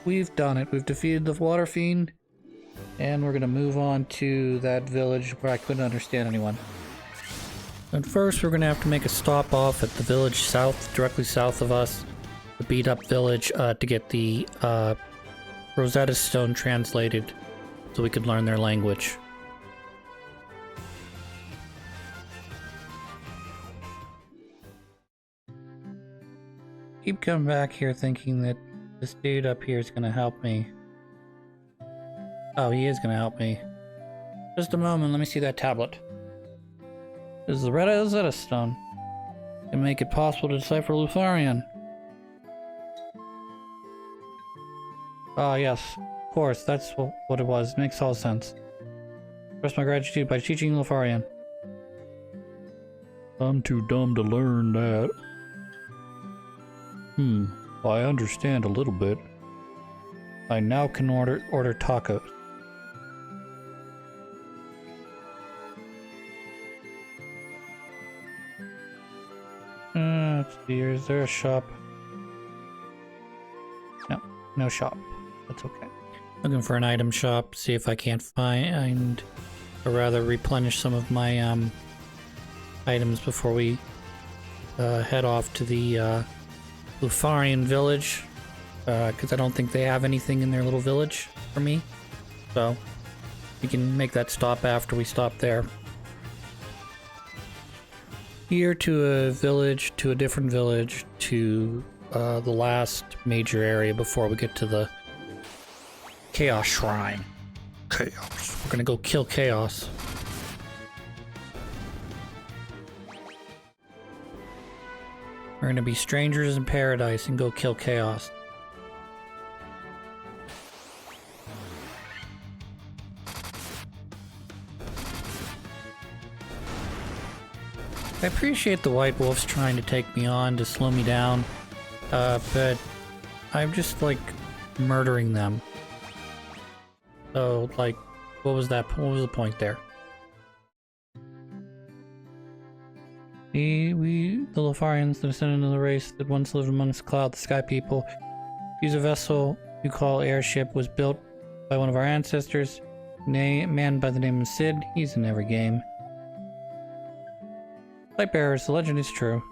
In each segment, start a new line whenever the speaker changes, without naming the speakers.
we've done it. We've defeated the water fiend, and we're gonna move on to that village where I couldn't understand anyone. But first, we're gonna have to make a stop off at the village south, directly south of us, the beat up village, to get the Rosetta Stone translated so we could learn their language. Keep coming back here thinking that this dude up here is gonna help me. Oh, he is gonna help me. Just a moment, let me see that tablet. This is the Rosetta Stone. It can make it possible to decipher Lutharian. Ah, yes. Of course, that's what it was. It makes all sense. Express my gratitude by teaching Lutharian. I'm too dumb to learn that. I understand a little bit. I now can order tacos. Let's see, is there a shop? No shop. That's okay. Looking for an item shop, see if I can't find, or rather replenish some of my items before we head off to the Lutharian village, because I don't think they have anything in their little village for me. So we can make that stop after we stop there. Here to a village, to a different village, to the last major area before we get to the Chaos Shrine. Chaos. We're gonna go kill Chaos. We're gonna be strangers in paradise and go kill Chaos. I appreciate the White Wolves trying to take me on to slow me down, but I'm just like murdering them. So, like, what was the point there? The Lutharians, the descendant of the race that once lived amongst the cloud, the sky people, use a vessel you call airship, was built by one of our ancestors, a man by the name of Sid. He's in every game. Light bearers, the legend is true.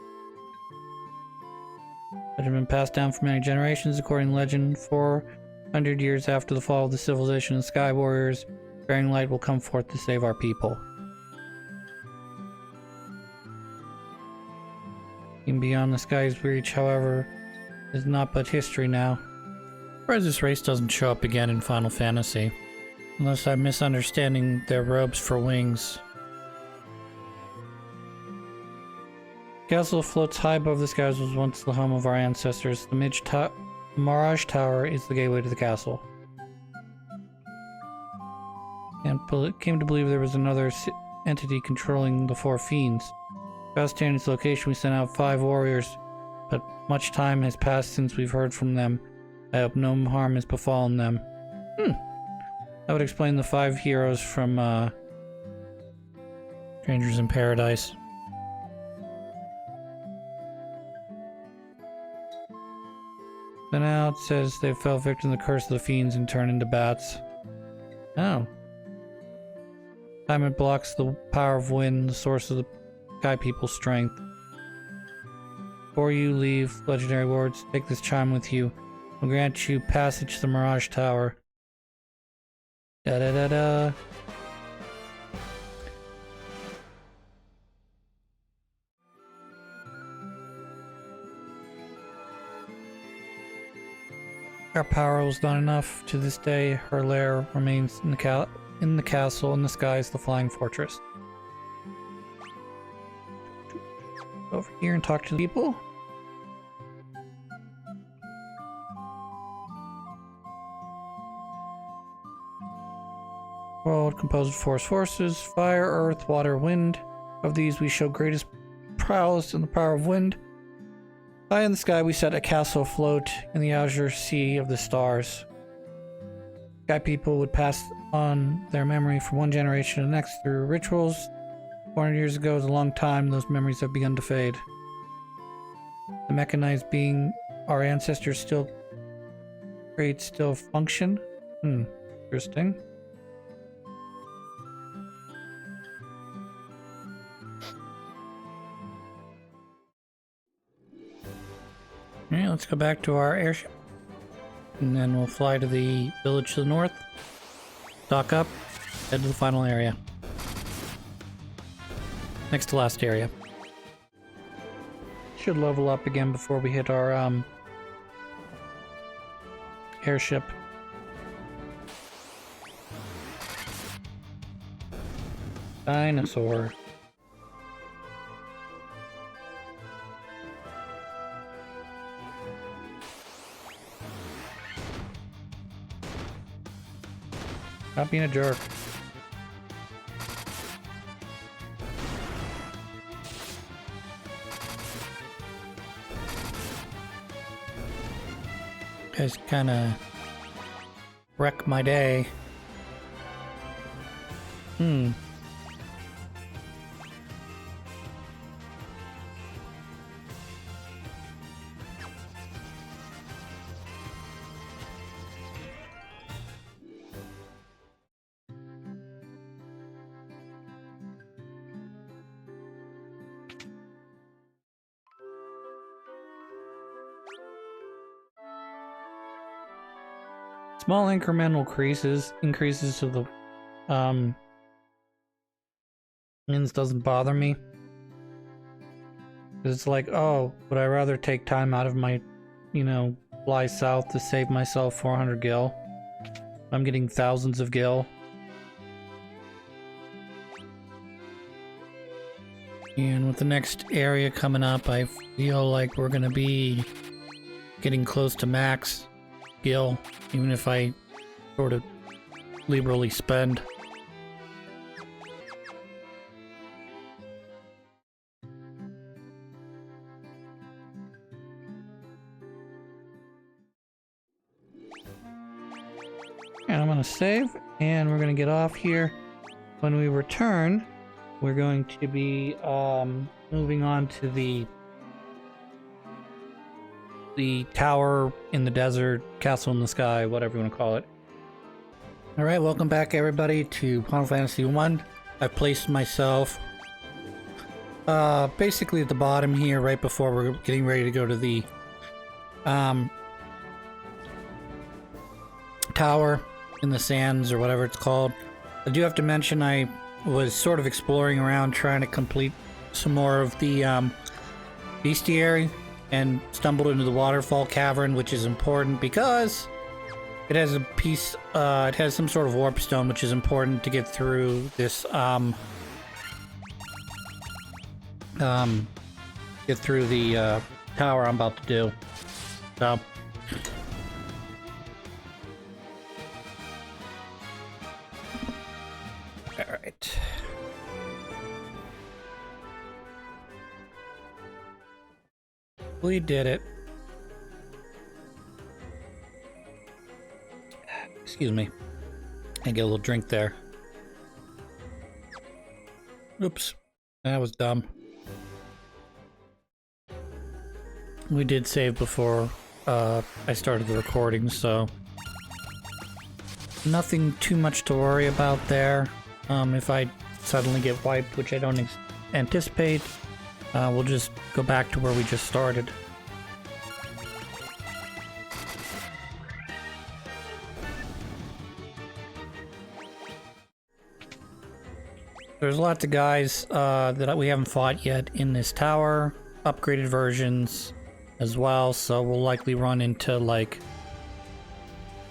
It had been passed down for many generations. According to legend, 400 years after the fall of the civilization of Sky Warriors, bearing light will come forth to save our people. Even beyond the sky's reach, however, is not but history now. Whereas this race doesn't show up again in Final Fantasy. Unless I'm misunderstanding their robes for wings. The castle floats high above the skies, was once the home of our ancestors. The Mirage Tower is the gateway to the castle. And came to believe there was another entity controlling the four fiends. To ascertain its location, we sent out 5 warriors, but much time has passed since we've heard from them. I hope no harm has befallen them. That would explain the 5 heroes from Strangers in Paradise. So now it says they fell victim to the curse of the fiends and turned into bats. Oh. Time it blocks the power of wind, the source of the Sky People's strength. Before you leave, legendary wards, take this chime with you. We'll grant you passage to the Mirage Tower. Da-da-da-da. Our power was not enough. To this day, her lair remains in the castle. In the sky is the flying fortress. Over here and talk to the people. World composed of 4 forces: fire, earth, water, wind. Of these we show greatest prowess in the power of wind. High in the sky we set a castle afloat in the azure sea of the stars. Sky people would pass on their memory from one generation to the next through rituals. 400 years ago is a long time. Those memories have begun to fade. The mechanized being our ancestors still Upgrades still function. Interesting. Alright, let's go back to our airship. And then we'll fly to the village to the north. Dock up. Head to the final area. Next to last area. Should level up again before we hit our airship. Dinosaur. Stop being a jerk. Guys kind of wreck my day. Small incremental increases to the wins doesn't bother me. It's like, oh, would I rather take time out of my, fly south to save myself 400 gil? I'm getting thousands of gil. And with the next area coming up, I feel like we're gonna be getting close to max gil, even if I sort of liberally spend. And I'm gonna save, and we're gonna get off here. When we return, we're going to be moving on to the tower in the desert, castle in the sky, whatever you want to call it. Alright, welcome back everybody to Final Fantasy 1. I've placed myself basically at the bottom here, right before we're getting ready to go to the tower in the sands, or whatever it's called. I do have to mention I was sort of exploring around trying to complete some more of the bestiary, and stumbled into the waterfall cavern, which is important because it has a piece, it has some sort of warp stone, which is important to get through this, get through the, tower I'm about to do. So. Alright. We did it. Excuse me. I get a little drink there. Oops. That was dumb. We did save before I started the recording, so nothing too much to worry about there. If I suddenly get wiped, which I don't anticipate, we'll just go back to where we just started. There's lots of guys that we haven't fought yet in this tower, upgraded versions as well, so we'll likely run into, like,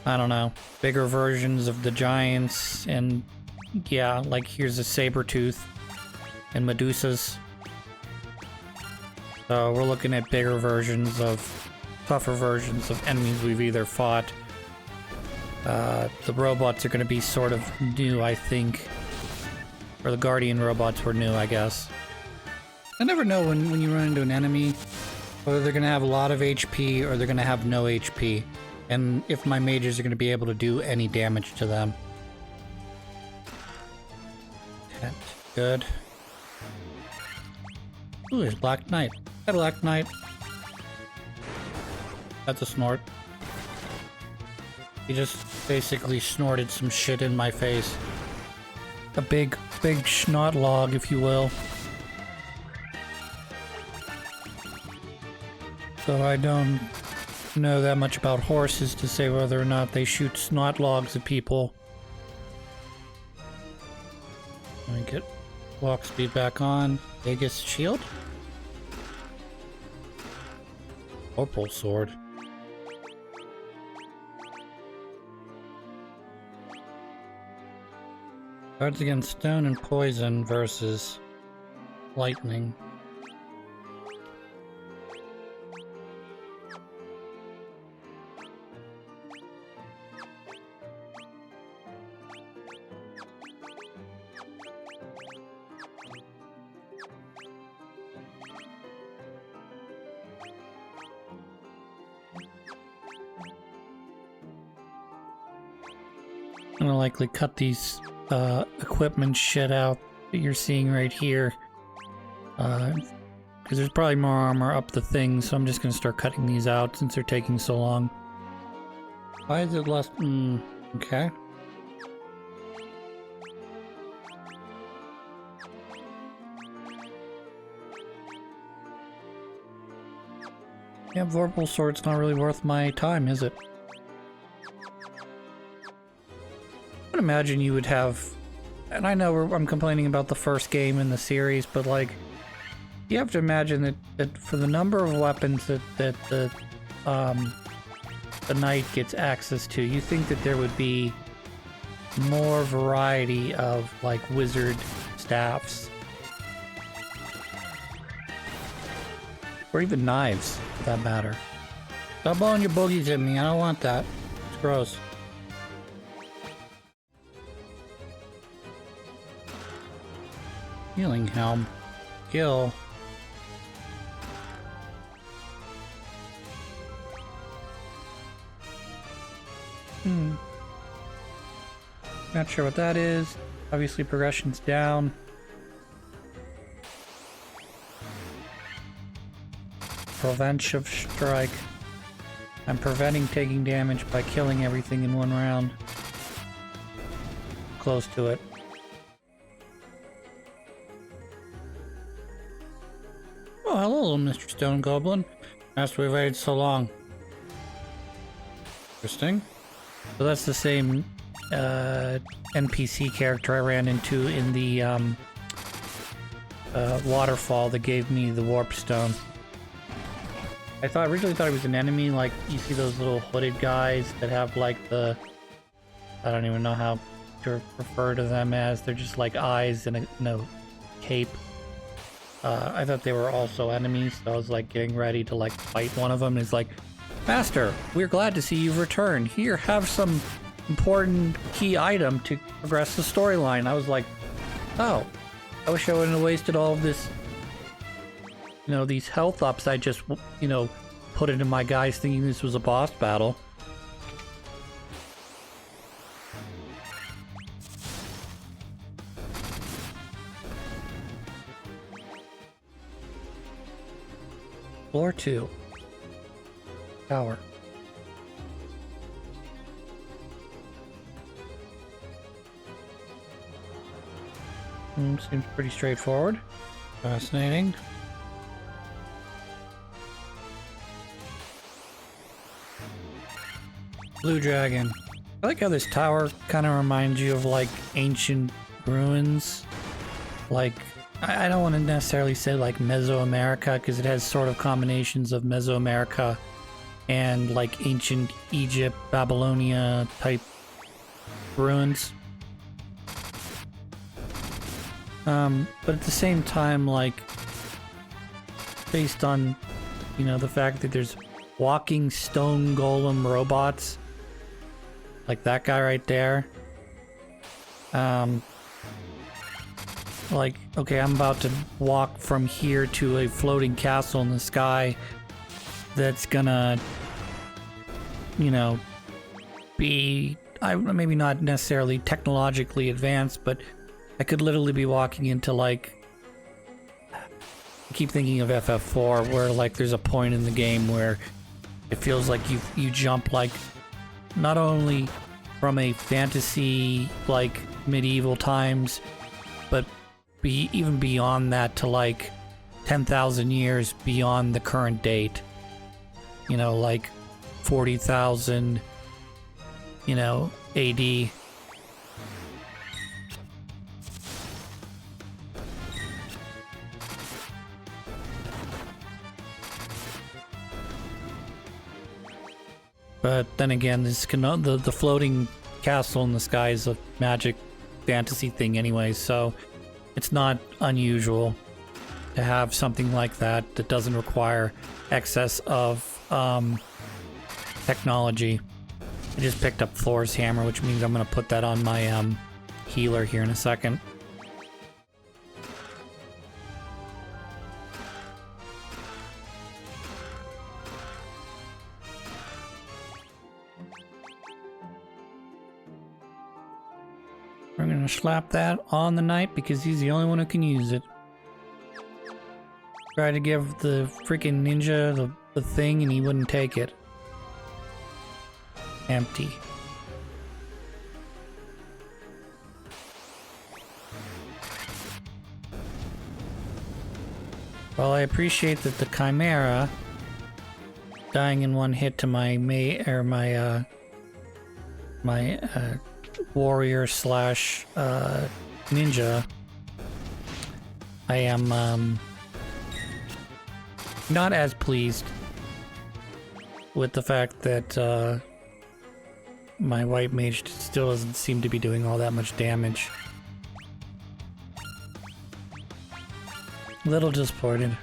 I don't know, bigger versions of the giants, and yeah, like here's a Sabertooth and Medusas. So we're looking at bigger versions of, tougher versions of enemies we've either fought. The robots are going to be sort of new, I think. Or the Guardian robots were new, I guess. I never know when you run into an enemy, whether they're going to have a lot of HP or they're going to have no HP. And if my mages are going to be able to do any damage to them. That's good. Ooh, there's Black Knight. Hi, Black Knight. That's a snort. He just basically snorted some shit in my face. A big schnot log, if you will. So I don't know that much about horses to say whether or not they shoot snot logs at people. Let me get walk speed back on. Vegas shield? Purple sword. Cards against stone and poison versus lightning. I'm gonna likely cut these equipment shit out that you're seeing right here, because there's probably more armor up the thing, so I'm just gonna start cutting these out since they're taking so long. Why is it less? Okay. Yeah, Vorpal Sword's not really worth my time, is it? I would imagine you would have, and I know I'm complaining about the first game in the series, but like, you have to imagine that for the number of weapons that the knight gets access to, you think that there would be more variety of like wizard staffs. Or even knives, for that matter. Stop blowing your boogies at me, I don't want that. It's gross. Healing helm. Kill. Not sure what that is. Obviously progression's down. Preventive strike. I'm preventing taking damage by killing everything in one round. Close to it. Oh, hello, Mr. Stone Goblin. After we've waited so long. Interesting. So that's the same NPC character I ran into in the waterfall that gave me the warp stone. I originally thought it was an enemy, like you see those little hooded guys that have like the, I don't even know how to refer to them as, they're just like eyes and a cape. I thought they were also enemies, so I was like getting ready to like fight one of them. And it's like, Master, we're glad to see you've returned. Here, have some important key item to progress the storyline. I was like, oh, I wish I wouldn't have wasted all of this, you know, these health ups I just, you know, put into my guys thinking this was a boss battle. Floor 2. Tower. Seems pretty straightforward. Fascinating. Blue Dragon. I like how this tower kind of reminds you of like ancient ruins. Like, I don't want to necessarily say like Mesoamerica, because it has sort of combinations of Mesoamerica and like ancient Egypt, Babylonia type ruins. But at the same time, like, based on, you know, the fact that there's walking stone golem robots, like that guy right there. Like, okay, I'm about to walk from here to a floating castle in the sky that's gonna, you know, be, maybe not necessarily technologically advanced, but I could literally be walking into, like, I keep thinking of FF4, where, like, there's a point in the game where it feels like you jump, like, not only from a fantasy, like, medieval times, but even beyond that to, like, 10,000 years beyond the current date. You know, like 40,000, you know, AD. But then again, the floating castle in the sky is a magic fantasy thing anyway, so it's not unusual to have something like that that doesn't require excess of technology. I just picked up Thor's hammer, which means I'm going to put that on my healer here in a second. We're going to slap that on the knight because he's the only one who can use it. Tried to give the freaking ninja the thing and he wouldn't take it. Empty. Well, I appreciate that the Chimera dying in one hit to my warrior slash ninja. I am not as pleased with the fact that my white mage still doesn't seem to be doing all that much damage. Little disappointed.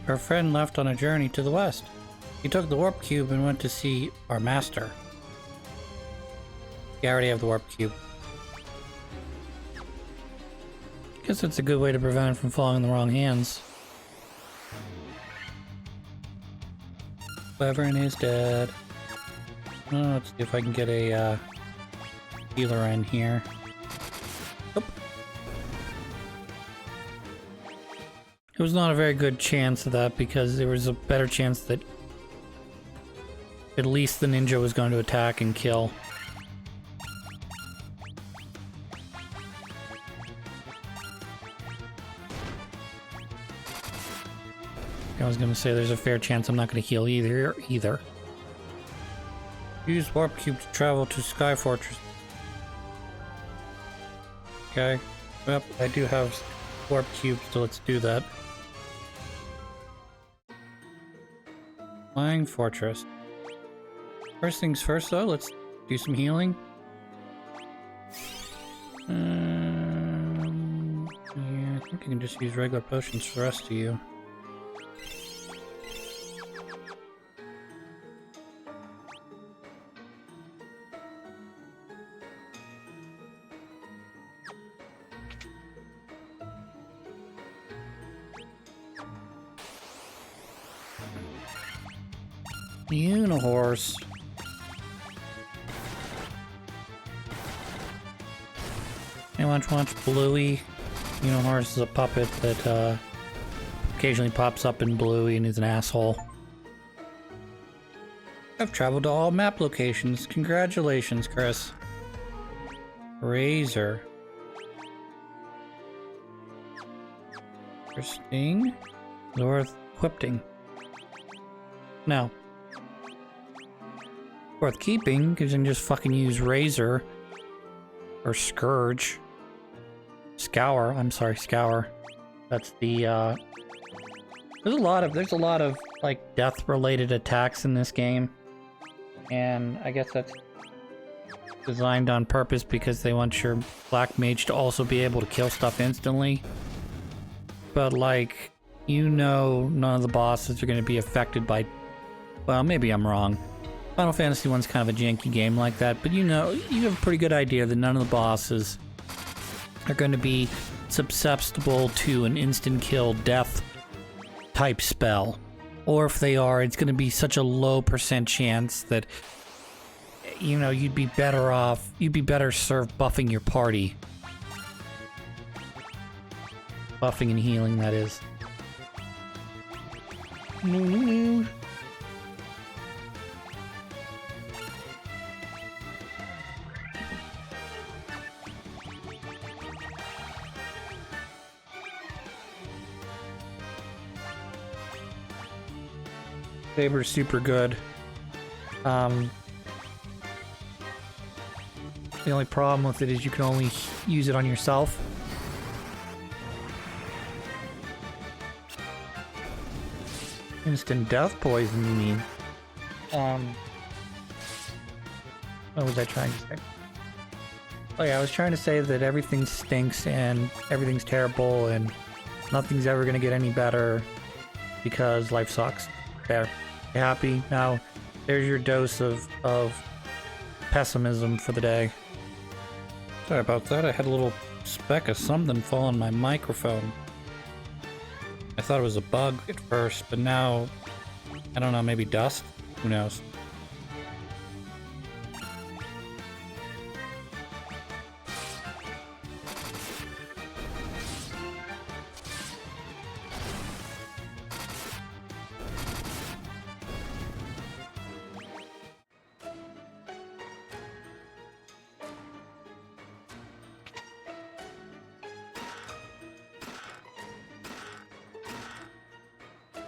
Our friend left on a journey to the west. He took the warp cube and went to see our master. I already have the warp cube. Guess it's a good way to prevent it from falling in the wrong hands. Wyvern is dead. Oh, let's see if I can get a healer in here. Oop. It was not a very good chance of that because there was a better chance that at least the ninja was going to attack and kill. I was going to say there's a fair chance I'm not going to heal either. Use warp cube to travel to Sky Fortress. Okay. Yep, I do have warp cubes, so let's do that. Flying Fortress. First things first, though, let's do some healing. Yeah, I think I can just use regular potions for the rest of you. Unihorse. Anyone watch Bluey? Unihorse is a puppet that occasionally pops up in Bluey and is an asshole. I've traveled to all map locations. Congratulations, Chris. Razor. Interesting. Is it worth equipping? No. Worth keeping, because you can just fucking use Razor. Or Scourge. Scour, I'm sorry, Scour. That's the, there's a lot of, like, death-related attacks in this game. And I guess that's designed on purpose because they want your black mage to also be able to kill stuff instantly. But, like, you know none of the bosses are going to be affected by... Well, maybe I'm wrong. Final Fantasy 1's kind of a janky game like that, but you know, you have a pretty good idea that none of the bosses are going to be susceptible to an instant kill death type spell. Or if they are, it's going to be such a low % chance that you know, you'd be better off, you'd be better served buffing your party. Buffing and healing, that is. Saber's super good. The only problem with it is you can only use it on yourself. Instant death poison, you mean? What was I trying to say? Oh yeah, I was trying to say that everything stinks and everything's terrible and nothing's ever gonna get any better because life sucks. There. You happy? Now, there's your dose of pessimism for the day. Sorry about that, I had a little speck of something fall on my microphone. I thought it was a bug at first, but now, I don't know, maybe dust? Who knows?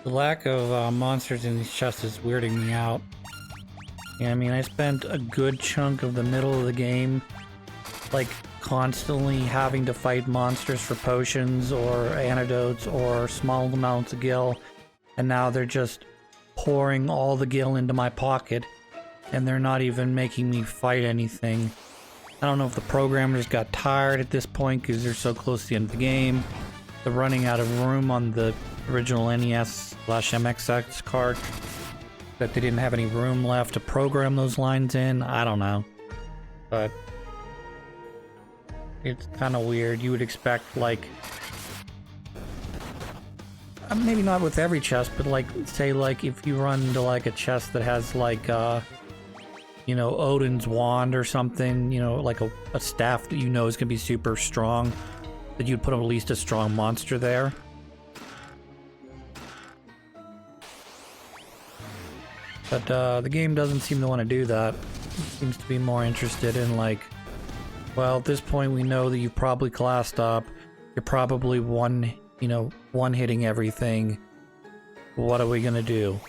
The lack of monsters in these chests is weirding me out. Yeah, I mean, I spent a good chunk of the middle of the game, like, constantly having to fight monsters for potions or antidotes or small amounts of gil, and now they're just pouring all the gil into my pocket, and they're not even making me fight anything. I don't know if the programmers got tired at this point because they're so close to the end of the game. They're running out of room on the original NES/MXX card, that they didn't have any room left to program those lines in. I don't know, but it's kind of weird. You would expect, like, maybe not with every chest, but like, say, like, if you run into like a chest that has like you know, Odin's wand or something, you know, like a staff that you know is gonna be super strong, that you'd put at least a strong monster there. But the game doesn't seem to want to do that. It seems to be more interested in, like, well, at this point we know that you probably classed up. You're probably one-hitting everything. What are we gonna do?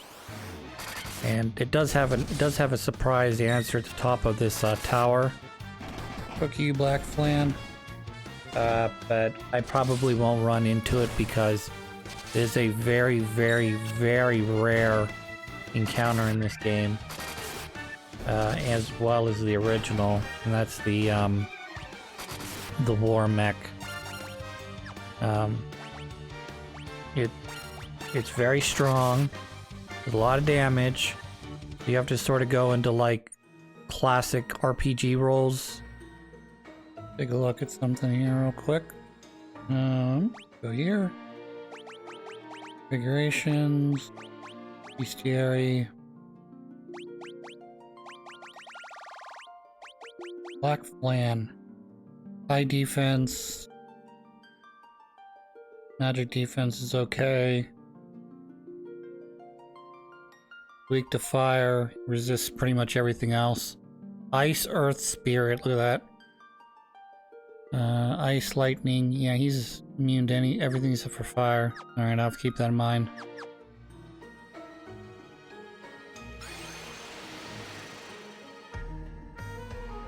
And it does have a surprise answer at the top of this tower. Fuck you, Black Flan. But I probably won't run into it because it is a very, very, very rare encounter in this game, as well as the original, and that's the war mech. It's very strong, with a lot of damage. You have to sort of go into like classic RPG roles. Take a look at something here real quick. Go here. Configurations. Bestiary. Black Flan. High defense. Magic defense is okay. Weak to fire. Resists pretty much everything else. Ice, Earth, Spirit. Look at that. Ice, Lightning. Yeah, he's immune to everything except for fire. Alright, I'll have to keep that in mind.